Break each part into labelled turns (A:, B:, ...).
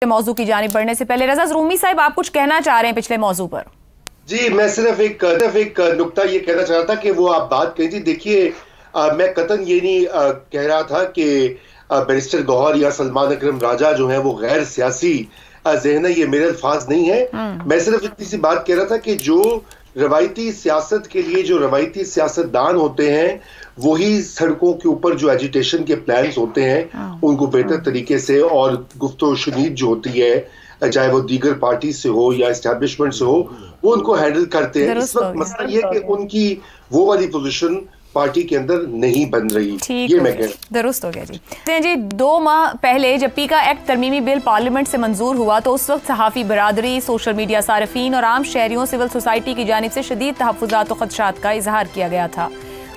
A: मौजू की जानिब बढ़ने से पहले रजा रूमी साहब आप कुछ कहना चाह रहे हैं पिछले मौजू पर?
B: जी, मैं सिर्फ एक नुक्ता ये कहना चाह रहा था कि वो आप बात कही थी। देखिए, मैं कतन ये नहीं कह रहा था कि बैरिस्टर गौहर या सलमान अकरम राजा जो है वो गैर सियासी ज़हन है, ये मेरे अल्फाज नहीं है। मैं सिर्फ इतनी सी बात कह रहा था कि जो रवायती सियासत के लिए जो रवायती सियासतदान होते हैं वही सड़कों के ऊपर जो एजिटेशन के प्लान्स होते हैं उनको बेहतर तरीके से और गुफ्तो शुनीद जो होती है, चाहे वो दीगर पार्टी से हो या एस्टैब्लिशमेंट से हो, वो उनको हैंडल करते हैं। इस वक्त मसला ये कि उनकी वो वाली पोजीशन पार्टी के अंदर नहीं बन रही। ये मैं कह रहा हूं।
A: दुरुस्त हो गया जी। 2 माह पहले जब पीका एक्ट तरमीमी बिल पार्लियामेंट से मंजूर हुआ तो उस वक्त सहाफ़ी बरादरी, सोशल मीडिया सारिफीन और आम शहरियों सिविल सोसाइटी की जानिब से शदीद तहफ़्फ़ुज़ात और ख़दशात का इजहार किया गया था।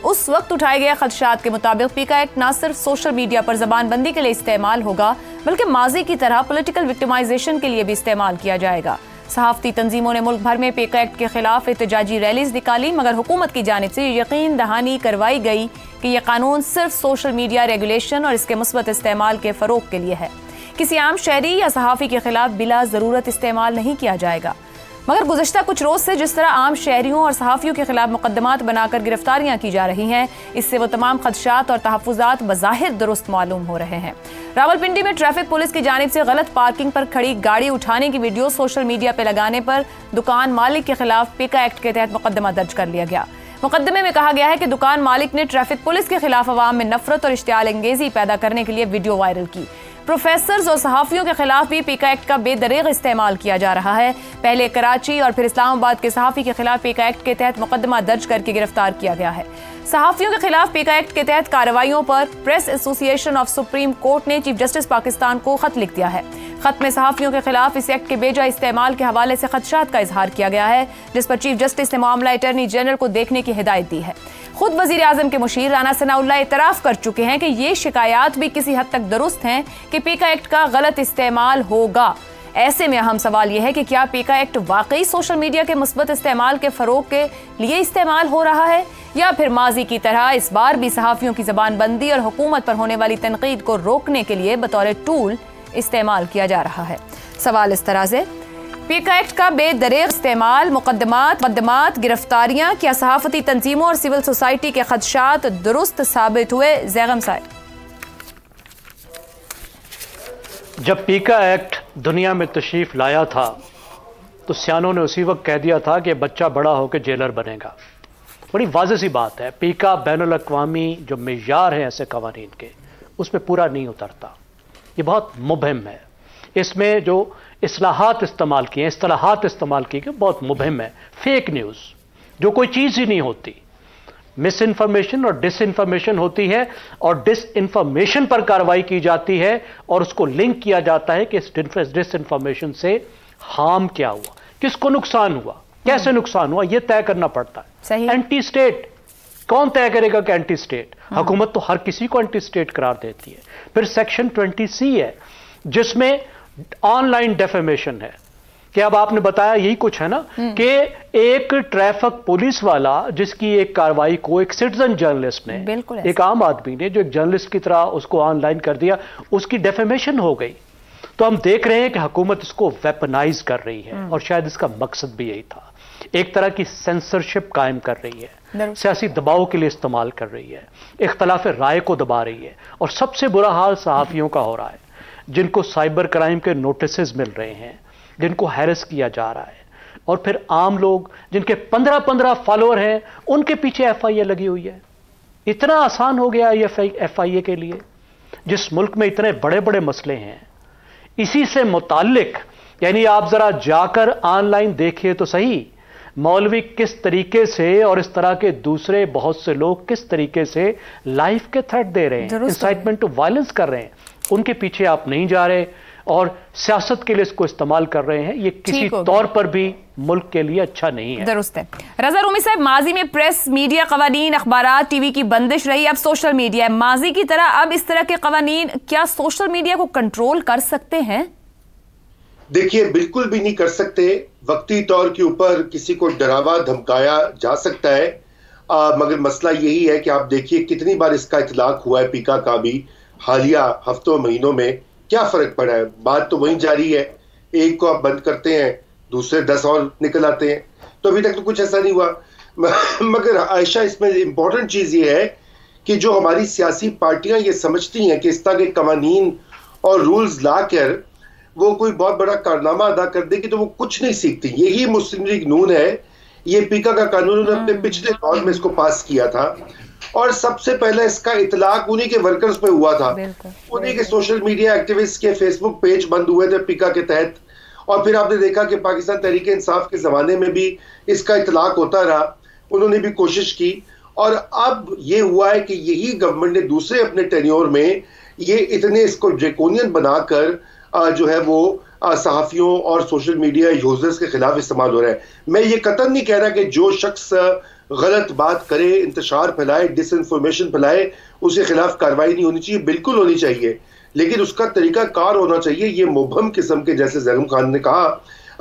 A: उस वक्त उठाए गए ख़दशात के मुताबिक पीका एक्ट न सिर्फ सोशल मीडिया पर ज़बानबंदी के लिए इस्तेमाल होगा बल्कि माजी की तरह पॉलिटिकल विक्टिमाइजेशन के लिए भी इस्तेमाल किया जाएगा। सहाफ़ती तंजीमों ने मुल्क भर में पीका एक्ट के खिलाफ एहतजाजी रैलीज निकाली, मगर हुकूमत की जानिब से यकीन दहानी करवाई गई कि यह कानून सिर्फ सोशल मीडिया रेगुलेशन और इसके मुस्बत इस्तेमाल के फ़रोग के लिए है। किसी आम शहरी या सहाफ़ी के खिलाफ बिला ज़रूरत इस्तेमाल नहीं किया जाएगा। मगर गुज़श्ता कुछ रोज़ से जिस तरह आम शहरियों और सहाफ़ियों के खिलाफ मुकदमात बनाकर गिरफ्तारियां की जा रही हैं, इससे वो तमाम खदशात और तहफ़्फ़ुज़ात बज़ाहिर दुरुस्त मालूम हो रहे हैं। रावलपिंडी में ट्रैफिक पुलिस की जानिब से गलत पार्किंग पर खड़ी गाड़ी उठाने की वीडियो सोशल मीडिया पर लगाने पर दुकान मालिक के खिलाफ पीका एक्ट के तहत मुकदमा दर्ज कर लिया गया। मुकदमे में कहा गया है कि दुकान मालिक ने ट्रैफिक पुलिस के खिलाफ अवाम में नफरत और इश्तियाल अंगेजी पैदा करने के लिए वीडियो वायरल की। प्रोफेसर्स और सहाफ़ियों के खिलाफ भी पीका एक्ट का बेदरीग इस्तेमाल किया जा रहा है। पहले कराची और फिर इस्लामाबाद के सहाफ़ी के खिलाफ पीका एक्ट के तहत मुकदमा दर्ज करके गिरफ्तार किया गया है। सहाफ़ियों के खिलाफ पीका एक्ट के तहत कार्रवाइयों पर press association of supreme court ने चीफ जस्टिस पाकिस्तान को खत लिख दिया है। खत में सहाफ़ियों के खिलाफ इस एक्ट के बेजा इस्तेमाल के हवाले से खदशात का इजहार किया गया है, जिस पर चीफ जस्टिस ने मामला अटॉर्नी जनरल को देखने की हिदायत दी है। खुद वजीर आजम के मुशीर राना सनाउल्लाह इतराफ़ कर चुके हैं कि ये शिकायत भी किसी हद तक दुरुस्त हैं कि पीका एक्ट का गलत इस्तेमाल होगा। ऐसे में अहम सवाल यह है कि क्या पीका एक्ट वाकई सोशल मीडिया के मुस्बत इस्तेमाल के फ़रोग के लिए इस्तेमाल हो रहा है, या फिर माजी की तरह इस बार भी सहाफ़ियों की ज़बानबंदी और हुकूमत पर होने वाली तनकीद को रोकने के लिए बतौर टूल इस्तेमाल किया जा रहा है। सवाल इस तरह से, पीका एक्ट का बेदरीग इस्तेमाल, मुकदमात, गिरफ्तारियां, क्या सहाफ़ती तंजीमों और सिविल सोसाइटी के खदशात दुरुस्त साबित हुए? जैगम साहब,
C: जब पीका एक्ट दुनिया में तशरीफ़ लाया था तो सियानों ने उसी वक्त कह दिया था कि बच्चा बड़ा होकर जेलर बनेगा। बड़ी वाज़ेह सी बात है, पीका बैनुल अक़वामी जो मेयार हैं ऐसे कवानीन के, उसमें पूरा नहीं उतरता। ये बहुत मुबहिम है। इसमें जो इस्लाहात इस्तेमाल किए, इस्तिलाहात इस्तेमाल की गई, बहुत मुबहिम है। फेक न्यूज़ जो कोई चीज़ ही नहीं होती, मिस इन्फॉर्मेशन और डिसइंफॉर्मेशन होती है, और डिसइंफॉर्मेशन पर कार्रवाई की जाती है और उसको लिंक किया जाता है कि इस डिसइंफॉर्मेशन से हार्म क्या हुआ, किसको नुकसान हुआ, कैसे नुकसान हुआ, यह तय करना पड़ता है। एंटी स्टेट कौन तय करेगा कि एंटी स्टेट? हुकूमत तो हर किसी को एंटी स्टेट करार देती है। फिर सेक्शन 20C है जिसमें ऑनलाइन डेफेमेशन है कि अब आपने बताया यही कुछ है ना, कि एक ट्रैफिक पुलिस वाला जिसकी एक कार्रवाई को एक सिटीजन जर्नलिस्ट ने, एक आम आदमी ने जो एक जर्नलिस्ट की तरह उसको ऑनलाइन कर दिया, उसकी डेफेमेशन हो गई। तो हम देख रहे हैं कि हुकूमत इसको वेपनाइज कर रही है और शायद इसका मकसद भी यही था। एक तरह की सेंसरशिप कायम कर रही है, सियासी दबाव के लिए इस्तेमाल कर रही है, इख्तलाफ राय को दबा रही है। और सबसे बुरा हाल सहाफ़ियों का हो रहा है जिनको साइबर क्राइम के नोटिसेस मिल रहे हैं, जिनको हैरेस किया जा रहा है, और फिर आम लोग जिनके 15-15 फॉलोअर हैं उनके पीछे FIA लगी हुई है। इतना आसान हो गया ये FIA के लिए, जिस मुल्क में इतने बड़े बड़े मसले हैं इसी से मुताल्लिक। यानी आप जरा जाकर ऑनलाइन देखिए तो सही, मौलवी किस तरीके से और इस तरह के दूसरे बहुत से लोग किस तरीके से लाइफ के थ्रेट दे रहे हैं, इंसाइटमेंट टू वायलेंस कर रहे हैं, उनके पीछे आप नहीं जा रहे और सियासत के लिए इसको इस्तेमाल कर रहे हैं। ये किसी तौर पर भी मुल्क के लिए अच्छा नहीं है।
A: दुरुस्त है। रजा रूमी साहब, माजी में प्रेस, मीडिया, कवानीन, अखबारात, टीवी की बंदिश रही, अब सोशल मीडिया है। माजी की तरह अब इस तरह के कवानीन क्या सोशल मीडिया को कंट्रोल कर सकते हैं?
B: देखिए, बिल्कुल भी नहीं कर सकते। वक्ती तौर के ऊपर किसी को डरावा धमकाया जा सकता है, मगर मसला यही है कि आप देखिए कितनी बार इसका इतलाक हुआ है, पीका का भी हालिया हफ्तों महीनों में, क्या फर्क पड़ा है? बात तो वही जारी है, एक को आप बंद करते हैं, दूसरे 10 और निकल आते हैं, तो अभी तक तो कुछ ऐसा नहीं हुआ। मगर आयशा, इसमें इंपॉर्टेंट चीज ये है कि जो हमारी सियासी पार्टियां ये समझती हैं कि इस तरह के कवानीन और रूल्स लाकर वो कोई बहुत बड़ा कारनामा अदा कर देगी, तो वो कुछ नहीं सीखती। यही मुस्लिम लीग नून है, ये पीका का कानून उन्होंने अपने पिछले दौर में इसको पास किया था, और सबसे पहले इसका इतलाक उन्हीं के वर्कर्स पे हुआ था। उन्हीं के सोशल मीडिया एक्टिविस्ट के फेसबुक पेज बंद हुए थे पीका के तहत, और फिर आपने देखा कि पाकिस्तान तहरीक इंसाफ के जमाने में भी इसका इतलाक होता रहा, उन्होंने भी कोशिश की, और अब ये हुआ है कि यही गवर्नमेंट ने दूसरे अपने टेन्योर में ये इतने इसको ड्रैकोनियन बनाकर जो है वो सहाफियों और सोशल मीडिया यूजर्स के खिलाफ इस्तेमाल हो रहा है। मैं ये कतई नहीं कह रहा कि जो शख्स गलत बात करे, इंतशार फैलाए, डिसइंफॉर्मेशन फैलाए, उसके खिलाफ कार्रवाई नहीं होनी चाहिए, बिल्कुल होनी चाहिए, लेकिन उसका तरीका कार होना चाहिए। ये मुबहम किस्म के, जैसे जैगम खान ने कहा,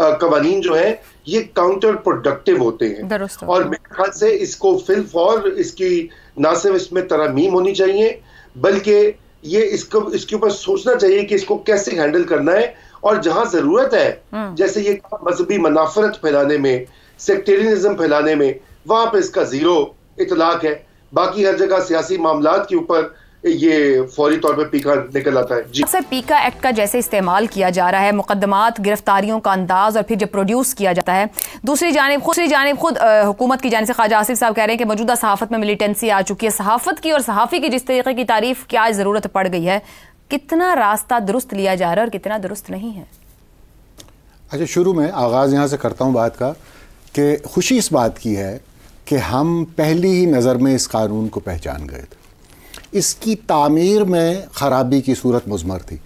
B: कवानीन जो है ये काउंटर प्रोडक्टिव होते हैं, और मेरे ख्याल से इसको फिल फॉर इसकी ना सिर्फ इसमें तरमीम होनी चाहिए, बल्कि ये इसके ऊपर सोचना चाहिए कि इसको कैसे हैंडल करना है, और जहां जरूरत है, जैसे ये मजहबी मनाफरत फैलाने में, सेक्टेरियनिज्म फैलाने में, वहां पे इसका जीरो इतलाक है। बाकी हर जगह सियासी मामलात के ऊपर ये फौरी तौर पे पीका निकल आता है। जी
A: सर, पीका एक्ट का जैसे इस्तेमाल किया जा रहा है, मुकदमात, गिरफ्तारियों का अंदाज, और फिर जब प्रोड्यूस किया जाता है, दूसरी जानिब खुद हुकूमत की जानिब से ख्वाजा आसिफ साहब कह रहे हैं कि मौजूदा सहाफत में मिलिटेंसी आ चुकी है। सहाफत की और सहाफ़ी की जिस तरीके की तारीफ की आज ज़रूरत पड़ गई है, कितना रास्ता दुरुस्त लिया जा रहा है और कितना दुरुस्त नहीं है?
D: अच्छा, शुरू में आगाज़ यहाँ से करता हूँ बात का, कि खुशी इस बात की है कि हम पहली ही नज़र में इस कानून को पहचान गए थे। इसकी तामीर में ख़राबी की सूरत मुज़मर थी,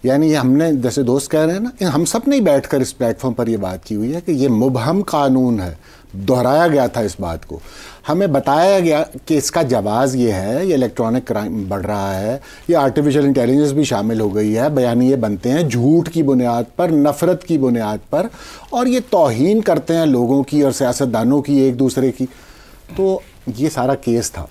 D: यानी हमने, जैसे दोस्त कह रहे हैं ना, हम सब ने बैठ कर इस प्लेटफॉर्म पर ये बात की हुई है कि ये मुबहम कानून है। दोहराया गया था इस बात को, हमें बताया गया कि इसका जवाज़ ये है, ये इलेक्ट्रॉनिक क्राइम बढ़ रहा है, ये आर्टिफिशियल इंटेलिजेंस भी शामिल हो गई है, बयानिए बनते हैं झूठ की बुनियाद पर, नफ़रत की बुनियाद पर, और ये तौहीन करते हैं लोगों की और सियासतदानों की, एक दूसरे की। तो ये सारा केस था,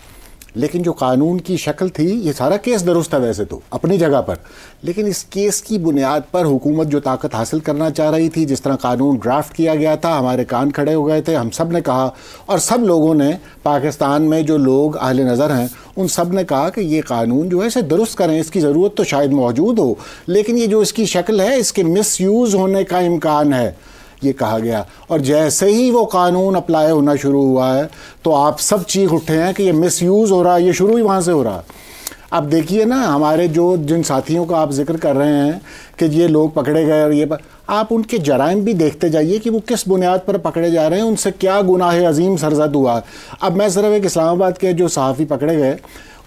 D: लेकिन जो कानून की शक्ल थी, ये सारा केस दुरुस्त था वैसे तो अपनी जगह पर, लेकिन इस केस की बुनियाद पर हुकूमत जो ताकत हासिल करना चाह रही थी, जिस तरह कानून ड्राफ्ट किया गया था, हमारे कान खड़े हो गए थे। हम सब ने कहा, और सब लोगों ने, पाकिस्तान में जो लोग अहले नज़र हैं उन सब ने कहा कि ये कानून जो है इसे दुरुस्त करें, इसकी ज़रूरत तो शायद मौजूद हो, लेकिन ये जो इसकी शक्ल है इसके मिसयूज़ होने का इम्कान है, ये कहा गया। और जैसे ही वो कानून अप्लाई होना शुरू हुआ है तो आप सब चीख उठे हैं कि ये मिसयूज़ हो रहा है, ये शुरू ही वहाँ से हो रहा है। अब देखिए ना, हमारे जिन साथियों का आप जिक्र कर रहे हैं कि ये लोग पकड़े गए, और ये आप उनके जराइम भी देखते जाइए कि वो किस बुनियाद पर पकड़े जा रहे हैं, उनसे क्या गुनाह अजीम सरजद हुआ। अब मैं सिर्फ एक इस्लामाबाद के जो सहाफ़ी पकड़े गए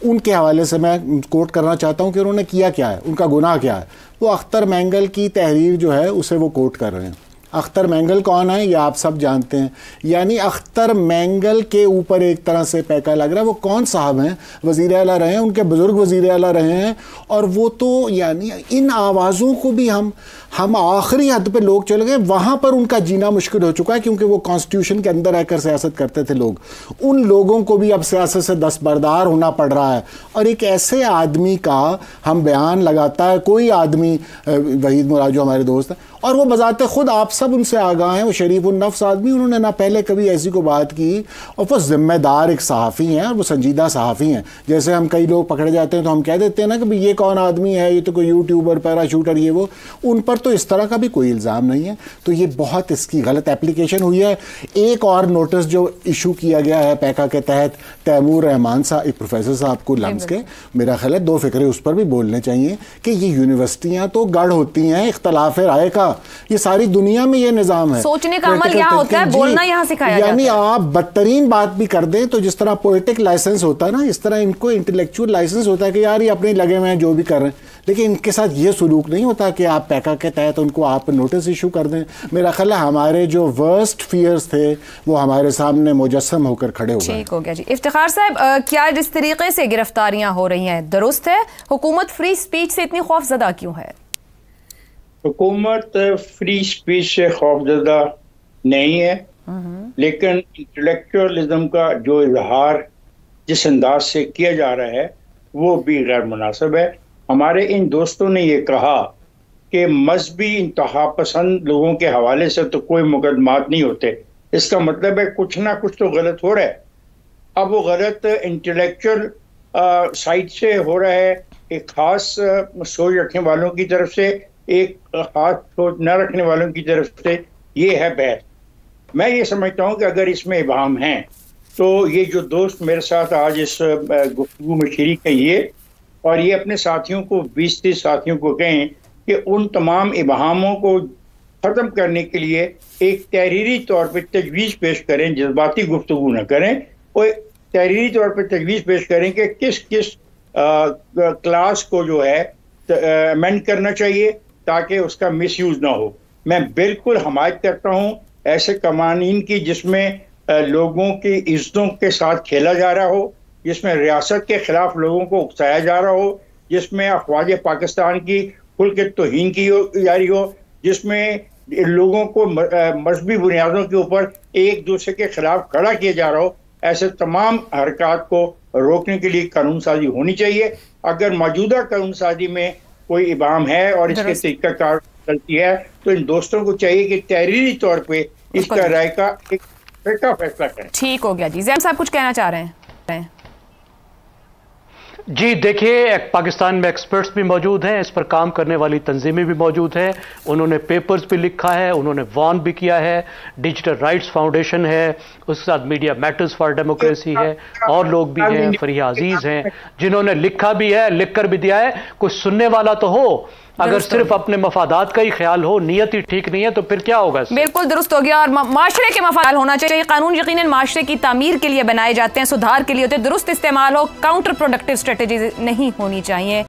D: उनके हवाले से मैं कोट करना चाहता हूँ कि उन्होंने किया क्या है, उनका गुनाह क्या है। वो अख्तर मैंगल की तहरीर जो है उसे वो कोट कर रहे हैं। अख्तर मैंगल कौन है ये आप सब जानते हैं, यानी अख्तर मैंगल के ऊपर एक तरह से पैका लग रहा है। वो कौन साहब हैं, वज़ीर आला रहे हैं, उनके बुज़ुर्ग वज़ीर आला रहे हैं, और वो तो यानी इन आवाज़ों को भी हम आखिरी हद पे लोग चले गए, वहाँ पर उनका जीना मुश्किल हो चुका है, क्योंकि वो कॉन्स्टिट्यूशन के अंदर रहकर सियासत करते थे लोग। उन लोगों को भी अब सियासत से दस्तबरदार होना पड़ रहा है। और एक ऐसे आदमी का हम बयान लगाता है कोई आदमी, वहीद मुराद जो हमारे दोस्त हैं, और वो बजाते खुद आप सब उनसे आगाह हैं, वो शरीफ उन नफ्स आदमी, उन्होंने ना पहले कभी ऐसी को बात की, और वो ज़िम्मेदार एक सहाफ़ी हैं और वो संजीदा सहाफ़ी हैं। जैसे हम कई लोग पकड़े जाते हैं तो हम कह देते हैं ना कि भाई ये कौन आदमी है, ये तो कोई यूट्यूबर, पैराशूटर, ये वो, उन पर तो इस तरह का भी कोई इल्ज़ाम नहीं है। तो ये बहुत इसकी गलत एप्लीकेशन हुई है। एक और नोटिस जो इशू किया गया है पैका के तहत तैमूर रहमान साहब, एक प्रोफेसर साहब को लम्स के, मेरा ख्याल है दो फिक्रे उस पर भी बोलने चाहिए कि ये यूनिवर्सिटियाँ तो गढ़ होती हैं इख्तलाफ राय का, ये सारी दुनिया में ये निज़ाम है,
A: सोचने का अमल यहाँ होता है, बोलना यहाँ सिखाया जाता है।
D: यानी आप बदतरीन बात भी कर दें तो जिस तरह पोएटिक लाइसेंस होता है ना, इस तरह इनको इंटेलेक्चुअल लाइसेंस होता है कि यार ये अपने लगे हुए हैं जो भी कर रहे हैं, लेकिन इनके साथ ये सलूक नहीं होता कि आप पैका के तहत उनको आप नोटिस इशू कर दें। मेरा ख्याल है हमारे जो वर्स्ट फियर्स थे वो हमारे सामने मुजस्सम होकर खड़े हो गए।
A: ठीक हो गया जी। इफ्तिखार साहब, क्या जिस तरीके से गिरफ्तारियां हो रही हैं दुरुस्त है? हुकूमत फ्री स्पीच से इतनी खौफजदा क्यों है?
E: हुकूमत फ्री स्पीच से खौफजदा नहीं है, लेकिन इंटेलेक्चुअलिज्म का जो इजहार जिस अंदाज से किया जा रहा है वो भी गैर मुनासिब है। हमारे इन दोस्तों ने ये कहा कि मजहबी इंतहा पसंद लोगों के हवाले से तो कोई मुकदमात नहीं होते, इसका मतलब है कुछ ना कुछ तो गलत हो रहा है। अब वो गलत इंटेलेक्चुअल साइड से हो रहा है, एक खास सोच रखने वालों की तरफ से, एक खास सोच न रखने वालों की तरफ से, ये है बहस। मैं ये समझता हूँ कि अगर इसमें इबाहम हैं तो ये जो दोस्त मेरे साथ आज इस गुफ्तगू में शरीक है ये, और ये अपने साथियों को 20-30 साथियों को कहें कि उन तमाम इबाहामों को ख़त्म करने के लिए एक तहरीरी तौर पर तजवीज़ पेश करें, जज्बाती गुफ्तगू न करें, और तहरीरी तौर पर तजवीज़ पेश करें कि किस किस क्लास को जो है अमेंड करना चाहिए ताकि उसका मिसयूज़ ना हो। मैं बिल्कुल हमायत करता हूँ ऐसे कवानीन की जिसमें लोगों की इज्जतों के साथ खेला जा रहा हो, जिसमें रियासत के खिलाफ लोगों को उकसाया जा रहा हो, जिसमें अफवाज पाकिस्तान की खुल के तौहीन की जा रही हो, जिसमें लोगों को मजहबी बुनियादों के ऊपर एक दूसरे के खिलाफ खड़ा किया जा रहा हो। ऐसे तमाम हरकत को रोकने के लिए कानून साजी होनी चाहिए। अगर मौजूदा कानून साजी में कोई इबाम है और इसके तरीक़ाकार गलती है तो इन दोस्तों को चाहिए कि तहरीरी तौर पे इसका राय का एक फैसला करें।
A: ठीक हो गया जी। जैन साहब कुछ कहना चाह रहे हैं?
C: जी देखिए, पाकिस्तान में एक्सपर्ट्स भी मौजूद हैं, इस पर काम करने वाली तंजीमें भी मौजूद हैं, उन्होंने पेपर्स भी लिखा है, उन्होंने वार्न भी किया है, डिजिटल राइट्स फाउंडेशन है, उसके साथ मीडिया मैटर्स फॉर डेमोक्रेसी है, और लोग भी हैं, फरिया अजीज हैं, जिन्होंने लिखा भी है, लिख कर भी दिया है। कोई सुनने वाला तो हो, अगर सिर्फ अपने मफादात का ही ख्याल हो, नियत ही ठीक नहीं है तो फिर क्या होगा?
A: बिल्कुल दुरुस्त हो गया। और माशरे के मफाद होना चाहिए। कानून यकीनन माशरे की तामीर के लिए बनाए जाते हैं, सुधार के लिए होते हैं, दुरुस्त इस्तेमाल हो, काउंटर प्रोडक्टिव स्ट्रेटेजी नहीं होनी चाहिए।